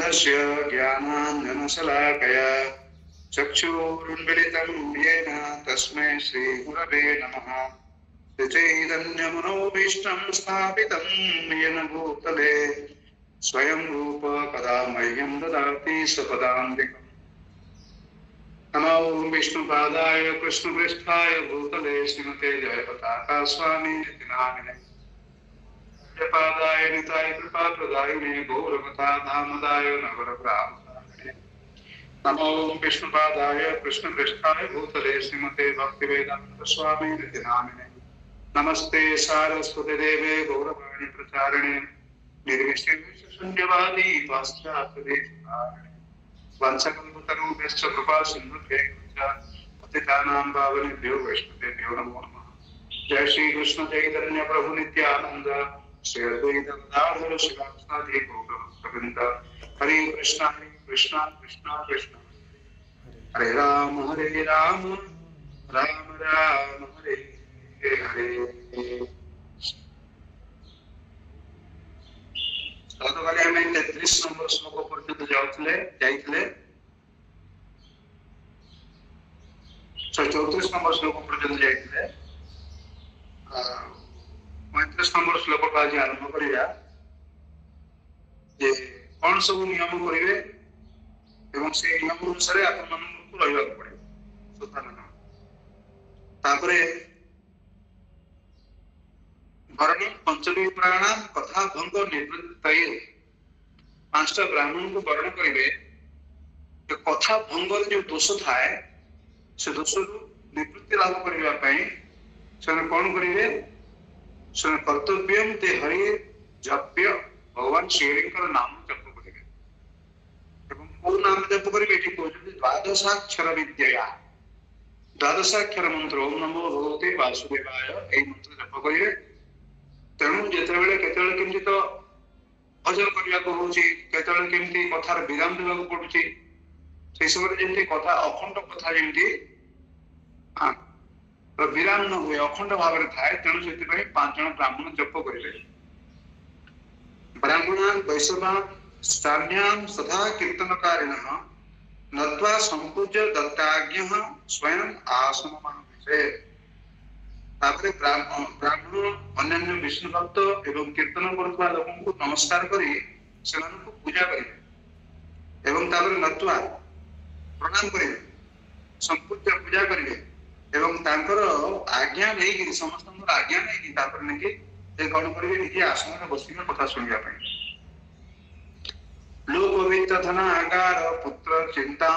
तस्य ज्ञानाञ्जनशलाकया चक्षुरुन्मिलितं येन तस्मै श्रीगुरवे नमः। चैतन्यमनोभीष्टं स्थापितं येन भूतले स्वयं रूप कदा मह्यं ददाति सपदान्तिकम्। नमो विष्णुपादाय कृष्णपृष्ठाय भूतले श्रीमते जयपताका स्वामिनिति नामिने जयपादाय निताय कृपाप्रदायिने गौरवता धामदाय नवरप्रामदायिने। नमो विष्णुपादाय कृष्णपृष्ठाय भूतले श्रीमते भक्तिवेदान्त स्वामिनिति नामिने नमस्ते सारस्वती देवे गौरवाणी प्रचारिणे निर्विशेषशून्यवादी पाश्चात्यदेशधारिणे वंशकल्पतरुभ्यश्च कृपा सिन्धुभ्यश्च पतितानां पावनेभ्यो वैष्णवेभ्यो नमो नमः। जय श्री कृष्ण चैतन्य प्रभु नित्यानंद श्री अद्वैत गदाधर शिवासादि गौरभक्तवृंद। हरे कृष्ण कृष्ण कृष्ण हरे राम राम राम हरे हरे। गतकाली आम 33 नंबर श्लोक पर्यंत जाइए 34 नंबर श्लोक पर्यंत जाइए 35 नंबर श्लोक को आज आरंभ करिया जे कौन सब नियम करिवे एवं से नियम अनुसार आपण मानन को रहबा पड़े सुतानन। तापरे वर्ण पंचमी प्राणाम कथा भंग निवृत्तये पांचटा ब्राह्मण को वर्ण करिवे जो कथा भंग जो दोष थाए से दोष निवृत्ति लाभ करबा पई से कोन करिवे से कर्तव्यम ते हरि जप्य भगवान श्रीहरिकर नाम जप करिवे एवं को नाम जप करिवे एठी कहते द्वादशाक्षर विद्या द्वादशाक्षर मंत्र ओम नमो भगवते वासुदेवाय ए मंत्र जप करिवे। तेणु जेतेबेले केतेबेले केमती तो भजन करिया को होची केतेबेले केमती कथार विराम देबा को पडुची से समय जेमती कथा अखंड कथा जेमती हां तो विराम न हुए अखंड भाव में थाए। तेणु से पांच जन ब्राह्मण जप करेंगे। ब्राह्मण वैष्णव स्थान्याम सदा कीर्तनकारिणः नत्वा संपूज्य दत्ताज्ञः स्वयं आसनमानसे। तापरे ब्राह्मण अन्य विष्णु भक्त एवं कीर्तन करथवा लोकन को नमस्कार करी सेमान को पूजा करिवे एवं तापरे नत्वा प्रणाम करिवे संपूज्य पूजा करिवे एवं तांकर आज्ञा नहीं कि समस्त आज्ञा नहीं कि तापर नहीं कि कौन करेंगे निजे आसन में बसिक कथा सुनिया पाई। लोक वित्तधन आगार पुत्र चिंता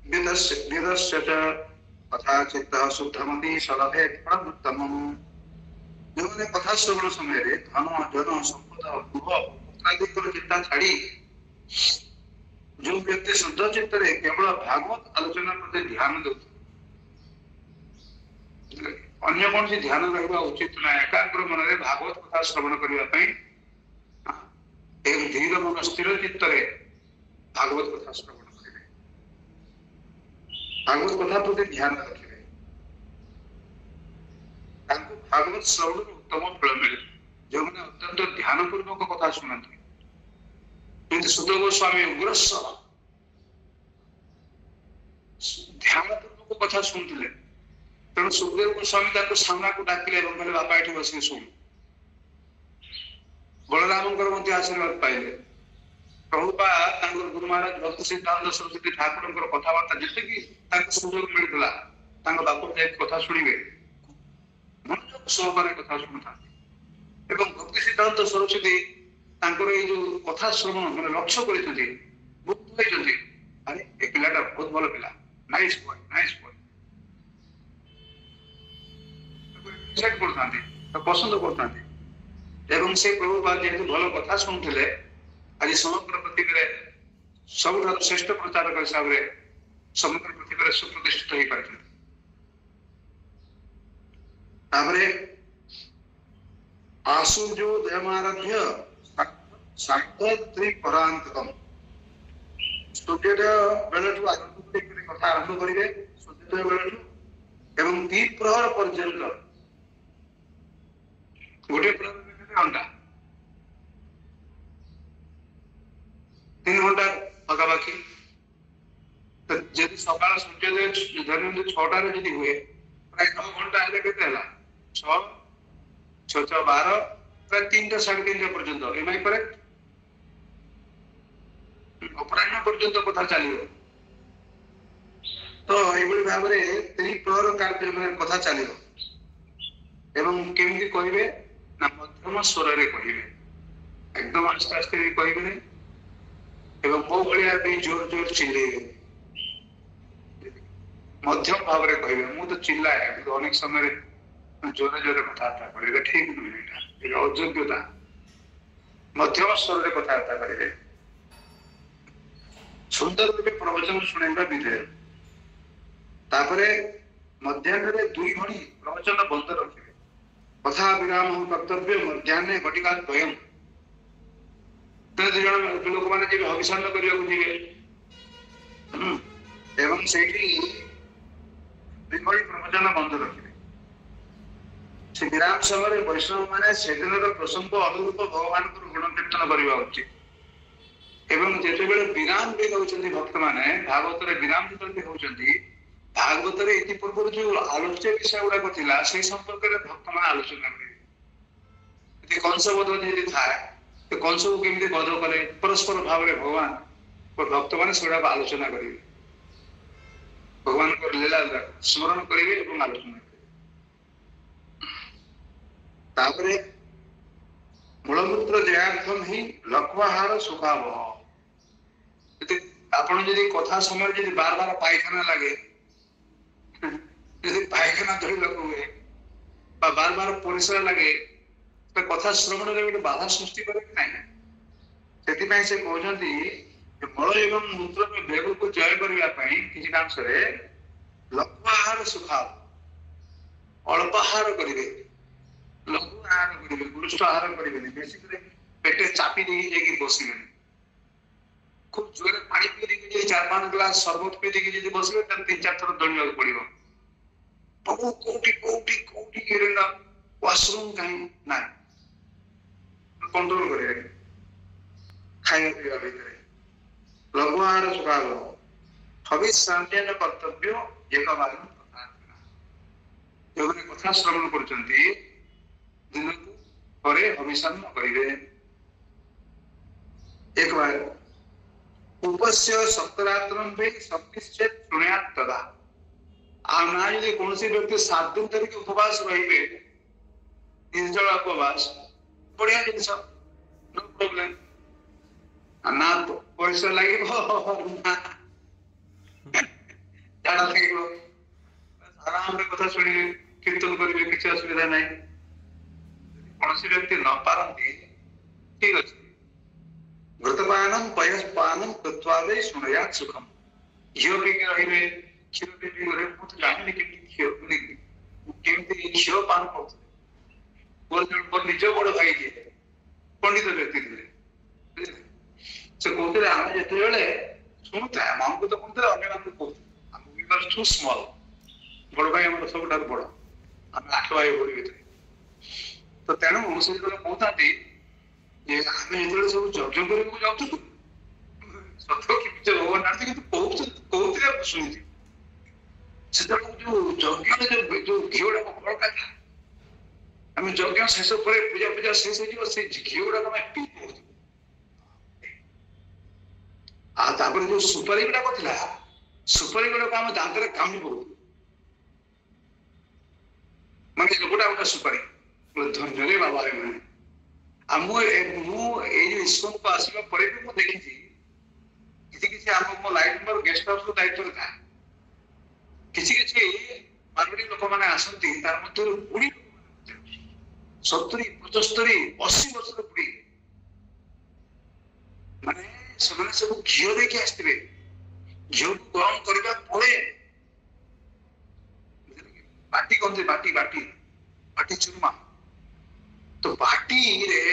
विदस्य च कथा चित्त शुद्धमति सलभे फलमुत्तमम्। जो ने कथा श्रवण समय रे धन जन संपद गृह पुत्रादि को चिंता छाड़ी जो व्यक्ति शुद्ध चित्त रे केवल भागवत आलोचना प्रति ध्यान देउछ अन्य कौन सी ध्यान रखा उचित ना एकाग्र मन रे भागवत कथा श्रवण करबा पई एक धीर मन स्थिर चित्त रे भागवत कथा श्रवण करिवे भागवत कथा प्रति ध्यान रखिवे तांको भागवत श्रवण उत्तम फल मिले जो माने अत्यंत ध्यान पूर्वक कथा सुनନ୍ତି। किंतु सुध गोस्वामी उग्रस्व ध्यान पूर्वक कथा सुनथिले तेणु सुखदेव गोस्वामी सामना को डाकिले कहले बापा ये बस शुण। बलराम आशीर्वाद पाइले प्रभुपाद गुरु महाराज भक्त सिद्धांत सरस्वती ठाकुर कथबार्ता जिते कि सुजोग मिलता बाप कथा शुणे मनोयोग सहकारे कथा शुणुता भक्ति सिद्धांत सरस्वती जो कथा श्रवण मैंने लक्ष्य कर अरे ए पिलाटा बहुत भल पिला नाइस बॉय पसंद करते से प्रभुपाद जेहेतु भल कथा शुणुले आज समग्र पृथ्वी सब श्रेष्ठ प्रचारक हिसाब से समग्र पृथ्वी सुप्रतिष्ठित हो पारे। आसुजो दयमारभ्य साक्षात्परांतकम सूर्योदय बेलू आरंभ कथा आरंभ करेंगे सूर्योदय बेलू एवं 3 प्रहर पर्यंत गोटे प्रहर घंटा 3 घंटा যদি সকাল সূর্যোদয় ধরুন 6টাରେ যদি ହୁଏ ପ୍ରାୟ 9 ଘଣ୍ଟା ହେଲେ କେତେ ହେଲା 6 6 6 12 ପ୍ରାୟ 3ଟା 3:30 ପର୍ଯ୍ୟନ୍ତ ଏମ୍ ଆଇ କରେକ୍ଟ ଅପରାହ୍ନ ପର୍ଯ୍ୟନ୍ତ କଥା ଚାଲିବ ତ ଏଇଭଳି ଭାବରେ 3 ପ୍ରହର କାର୍ଯ୍ୟ କଥା ଚାଲିବ ଏବଂ କେମିତି କହିବେ ନା ମଧ୍ୟମ ସ୍ୱରରେ କହିବେ एकदम आस्ते आस्ते भी कहबे एवं मो भलिया भी जोर जोर चिल्लेबे मध्यम भाव रे कहबे मु तो चिल्लाए अनेक समय जोरे जोरे कथबार्ता करे ठीक नुहे एटा अयोग्यता मध्यम स्वर रे कथबार्ता करे सुंदर रूपे प्रवचन सुनेबा विधेय तापरे मध्याह्न रे 2 घड़ी प्रवचन बंद रखिबे कथा विराम कर्तव्य मध्याह्न घटिका द्वयम जन लोक मैंने जब हविषान्न करने एवं से प्रवचन बंद रखिए से विराम समय वैष्णव मैंने से दिन प्रसंग अनुरूप भगवान गुण कीर्तन करवा उचित एवं जिते विराम भी दौरान भक्त मैंने भागवत विराम जो होती भागवत पूर्व जो आलोच्य विषय गुड़ाक से संपर्क में भक्त मैंने आलोचना करेंगे कंसबोध जी थाए कंस को केमी बध कले परस्पर भाव में भगवान भक्त मैंने से आलोचना करेंगे भगवान को लीला स्मरण करेंगे और आलोचना करेंगे मूलमूत्र जयार्थम ही लक्वाहार स्वभाव आपण जदि कथा समय जदि बार बार पायखाना लगे जदि पायखाना धरी हुए बार बार परिसर लगे तो कथा श्रवण रे गोटे बाधा सृष्टि करे कि नहीं सेति से कहते मल एवं मूत्र में वेग को जय करने किसी अंश लघुआहार सुखाव अल्पाहार करेंगे लघु आहार करेंगे गुरुष्ठ आहार करेंगे बेसिक पेटे चापी देखिए बसवे खूब जोर पानी पी देखिए 4-5 ग्लास शरबत पी देखिए बसवे 3-4 थर दौड़ा पड़ो प्रभु कोटी कोटी कोटी वाशरूम कहीं ना कंट्रोल करेंगे खाଇବା ପିଇବା ଭିତରେ ଲଘୁ ଆହାର ସୁଖାବ ହବିଷ ସାନ୍ଧ୍ୟନ କର୍ତ୍ତବ୍ୟ ଏକବାର ଯୋଉମାନେ କଥା ଶ୍ରବଣ କରୁଛନ୍ତି ଦିନକୁ ପରେ ହବିଷାନ୍ନ କରିବେ एकबार उपस्य सप्तरात्रम भी सप्तिश्चेत शृणुयात् तदा आना यदि कौन सी व्यक्ति 7 दिन तक उपवास रहिबे निर्जल उपवास बढ़िया जिनस नो प्रॉब्लम ना पैसा लगे जाड़ा लगे आराम रे कथा सुनी कीर्तन करिवे किछ असुविधा नहीं कौन सी व्यक्ति न पारंती ठीक अछि घृतपानम पयस्पानम कृत्वादे शृणुयात् सुखम घियो पी के रहिबे क्षीर पी के रहिबे मु तो जानि कि घियो केमती घियो पान करते और निज बड़ भाई के पंडित व्यक्ति थे से कहते आम जिते शुणुता आम को तो कहते अन्य मान को आम वी आर टू स्मॉल बड़ भाई हम सब बड़ आम 8 भाई बड़ी भीतर तो तेणु से कहते आम जो सब यज्ञ करने जाऊँ सत कि भगवान नाथ कि कहते शुणी से जो यज्ञ जो घीड़ा बड़का आम यज्ञ शेष पर पूजा पूजा शेष हो घी गुड़ाक पी तापर जो सुपारी गुड़ाक था सुपारी गुड़ाक आम दांत कामी पड़ू माने गोटा गोटा सुपारी धन्य बाबा इसको आसवा पर भी मुझे देखी किसी मो लाइट नंबर गेस्ट हाउस दायित्व था किसी मारवाड़ी लोक मैंने आसती तार मध्य बुढ़ी 70 75 80 वर्ष बुढ़ी माने सब घीओ देखिए आसते घी गरम करने पड़े बाटी कहते बाटी बाटी बाटी चूरमा तो बाटी रे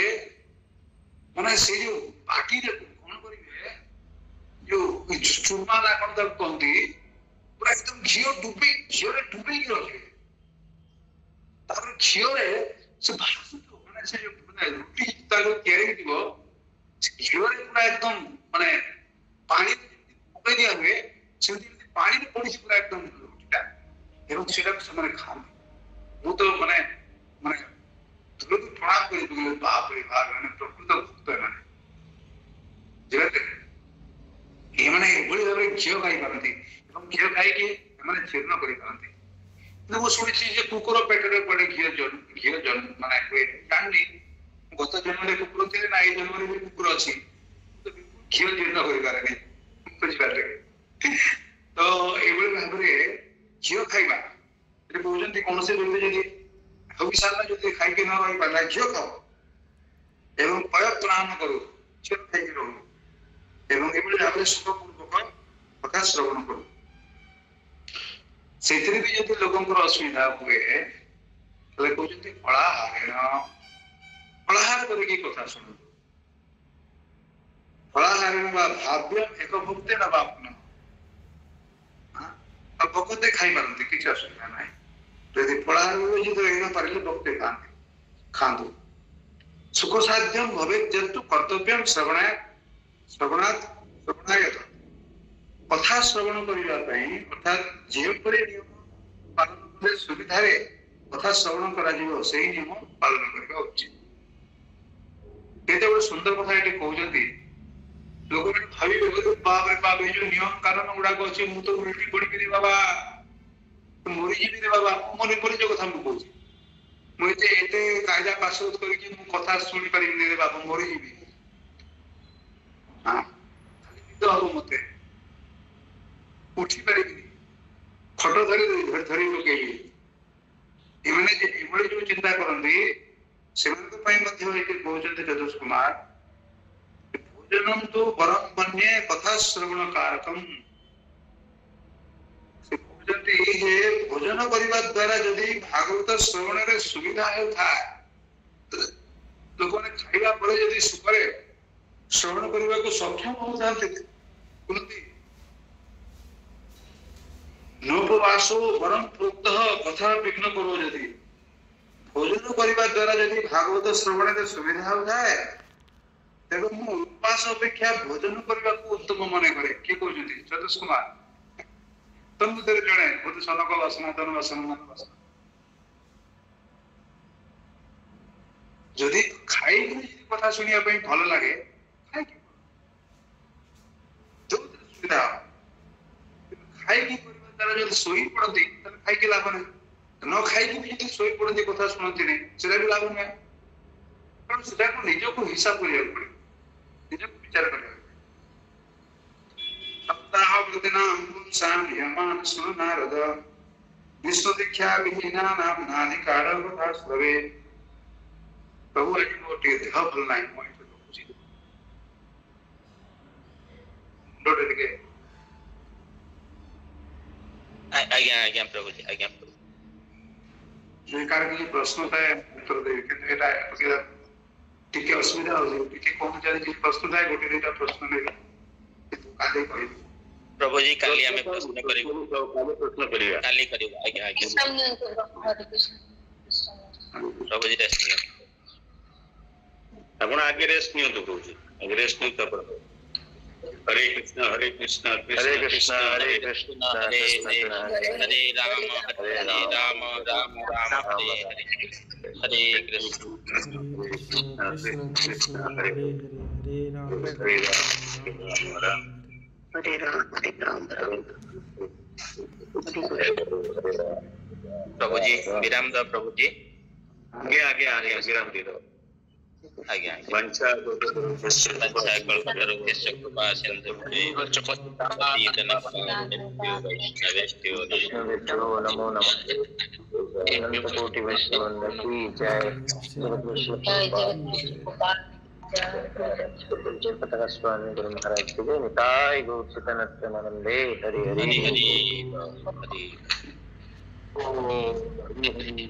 माने से जो बाटी रे कौन करिवे जो चूरमा ना कौन तक कहती पूरा एकदम घीओ डुबे घीओ रे डुबे के रखे तापर घीओ रे से माने से जो माने रोटी तारो तयारी दिबो घीओ रे पूरा एकदम माने पानी पके दिया हुए से पानी पड़ी पूरा एकदम रुटिटा एवं सेटा से खाते ମୁଁ ତ ମାନେ ତୁରକୁ ପ୍ରଣାମ କରି ବାପ ରେ ବାପ ମାନେ ପ୍ରକୃତ ଭକ୍ତ ଏମାନେ ଜଗତରେ ଏମାନେ ଏଭଳି ଭାବରେ ଘିଅ ଖାଇପାରନ୍ତି ଏବଂ ଘିଅ ଖାଇକି ଏମାନେ ଜୀର୍ଣ୍ଣ କରିପାରନ୍ତି। କିନ୍ତୁ ମୁଁ ଶୁଣିଛି ଯେ କୁକୁର ପେଟରେ ପଡେ ଘିଅ ମାନେ ହୁଏ ଜାଣିନି ଗତ ଜନ୍ମରେ କୁକୁର ଥିଲେ ନା ଏଇ ଜନ୍ମରେ ବି କୁକୁର ଅଛି ଘିଅ ଜୀର୍ଣ୍ଣ କରିପାରେନି ବୁଝିପାରିଲେ। ତ ଏଭଳି ଭାବରେ ଘିଅ ଖାଇବା କହୁଛନ୍ତି କୌଣସି ବ୍ୟକ୍ତି ଯଦି ହବିଷାନ୍ନ ଯଦି ଖାଇକି ନ ରହିପାରିଲା ଘିଅ ଖାଅ ଏବଂ ପୟ ପ୍ରଣାମ କରୁ ଘିଅ ଖାଇକି ରହୁ ଏବଂ ଏଭଳି ଭାବରେ ସୁଖପୂର୍ବକ କଥା ଶ୍ରବଣ କରୁ। ସେଥିରେ ବି ଯଦି ଲୋକଙ୍କର ଅସୁବିଧା ହୁଏ ତାହେଲେ କହୁଛନ୍ତି ଫଳାହାର କରିକି କଥା ଶୁଣନ୍ତୁ। ଫଳାହାରେଣ ବା ଭାବ୍ୟ ଏକ ଭକ୍ତେ ନା ବାପ୍ନ ଭକ୍ତେ ଖାଇପାରନ୍ତି କିଛି ଅସୁବିଧା ନାହିଁ। ଯଦି ଫଳାହାର ଯଦି ରହି ନ ପାରିଲେ ଭକ୍ତେ ଖାଆନ୍ତୁ। ସୁଖ ସାଧ୍ୟମ ଭବେ ଯେହେତୁ କର୍ତ୍ତବ୍ୟ ଶ୍ରବଣାୟତ କଥା ଶ୍ରବଣ କରିବା ପାଇଁ ଅର୍ଥାତ୍ ଯେଉଁପରି ନିୟମ ପାଳନ କଲେ ସୁବିଧାରେ କଥା ଶ୍ରବଣ କରାଯିବ ସେହି ନିୟମ ପାଳନ କରିବା ଉଚିତ। କେତେ ଗୋଟେ ସୁନ୍ଦର କଥା ଏଠି କହୁଛନ୍ତି। ଲୋକମାନେ ଭାବିବେ ବାପରେ ବାପ ଏଇ ଯୋଉ ନିୟମ କାନୁନ ଗୁଡାକ ଅଛି ମୁଁ ତ ଉଲ୍ଟି ପଡିକିରି ବାବା ମରିଯିବି ରେ ବାବା ମନେ ଯୋଉ କଥା ମୁଁ କହୁଛି ମୁଁ ଏତେ କାୟଦା ପାସୋଦ କରିକି ମୁଁ କଥା ଶୁଣି ପାରିବିନି ରେ ବାବା ମରିଯିବି। ନିଦ ହବ ମତେ ଉଠି ପାରିବିନି ଖଟ ଧରି ପକେଇବି। ଏମାନେ ଏଭଳି ଯୋଉ ଚିନ୍ତା କରନ୍ତି ସେମାନଙ୍କ ପାଇଁ ମଧ୍ୟ ଏଠି କହୁଛନ୍ତି ଯଦୁଷ କୁମାର ଭୋଜନಂ ତୁ ପରମ ମନ୍ୟେ କଥା ଶ୍ରବଣ କାରକମ୍। ସେ କହୁଛନ୍ତି ଯେ ଭୋଜନ କରିବା ଦ୍ୱାରା ଯଦି ଭାଗବତ ଶ୍ରବଣରେ ସୁବିଧା ହେଉଥାଏ ଲୋକମାନେ ଖାଇବା ପରେ ଯଦି ସୁଖରେ ଶ୍ରବଣ କରିବାକୁ ସକ୍ଷମ ହଉଥାନ୍ତି ନୋପବାସୋ ବରଂ ପ୍ରୋକ୍ତ କଥା ବିଘ୍ନ କରୁ। ଯଦି ଭୋଜନ କରିବା ଦ୍ୱାରା ଯଦି ଭାଗବତ ଶ୍ରବଣରେ ସୁବିଧା ହଉଥାଏ ତେବେ ମୁଁ ଉପାସ ଅପେକ୍ଷା ଭୋଜନ କରିବାକୁ ଉତ୍ତମ ମନେ କରେ। କିଏ କହୁଛନ୍ତି? ଯଦୁଷ କୁମାର। ତନ୍ମଧ୍ୟରେ ଜଣେ ବୋଧେ ସନକ ବାସନା ତନ ବାସନ ମାନ ବାସନା ଯଦି ଖାଇକି କଥା ଶୁଣିବା ପାଇଁ ଭଲ ଲାଗେ ଖାଇକି ଯୋଉଥିରେ ସୁବିଧା ହବ ଖାଇକି କରିବା ଦ୍ୱାରା ଯଦି ଶୋଇ ପଡନ୍ତି ତାହେଲେ ଖାଇକି ଲାଭ ନାହିଁ। ନ ଖାଇକି ବି ଯଦି ଶୋଇ ପଡନ୍ତି କଥା ଶୁଣନ୍ତି ନାହିଁ ସେଟା ବି ଲାଭ ନାହିଁ। କାରଣ ସେଟାକୁ ନିଜକୁ ହିସାବ କରିବାକୁ ପଡିବ ନିଜକୁ ବିଚାର କରିବାକୁ ନାରଦ ବିଶ୍ୱ ଦୀକ୍ଷା ବିହୀନା ନାଧିକାର କଥା ଶ୍ରବେ। ପ୍ରଭୁ ଆଜି ମୋର ଟିକେ ଦେହ ଭଲ ନାହିଁ ମୁଁ ଏଠି ରଖୁଛି ମୁଣ୍ଡଟା ଟିକେ ଆଜ୍ଞା ପ୍ରଭୁଜୀ ଆଜ୍ଞା କାର କିଛି ପ୍ରଶ୍ନ ଥାଏ ଉତ୍ତର ଦେବି କିନ୍ତୁ ଏଟା ଟିକେ ଅସୁବିଧା ହଉଛି ଟିକେ କଣ ଚାଲିଛି ପ୍ରଶ୍ନ ଥାଏ ଗୋଟେ ଦିଟା ପ୍ରଶ୍ନ ନେବି କିନ୍ତୁ କାଲି କହିବି। ପ୍ରଭୁଜୀ କାଲି ଆମେ ପ୍ରଶ୍ନ କରିବୁ କାଲି କରିବୁ ଆଜ୍ଞା ପ୍ରଭୁଜୀ ରେଷ୍ଟ ନିଅନ୍ତୁ। ଆପଣ ଆଗେ ରେଷ୍ଟ ନିଅନ୍ତୁ ପ୍ରଭୁଜୀ ଆଗେ ରେଷ୍ଟ ନିଅନ୍ତୁ ଆପଣ। हरे कृष्ण कृष्ण हरे कृष्ण हरे हरे राम राम राम हरे हरे कृष्ण कृष्ण कृष्ण हरे हरे हरे राम प्रभुजी विराम दो प्रभुजी आगे आगे आगे विराम दे दो आज्ञा वंशा कल्पतरुभ्यश्च कृपा वैष्णवेभ्यो नमो नमः। अनंत कोटि वैष्णव की जय। स्वामी गुरु महाराज की जय। निताय गौर चितनत्वनंदे हरि हरि हरि हरि हरि।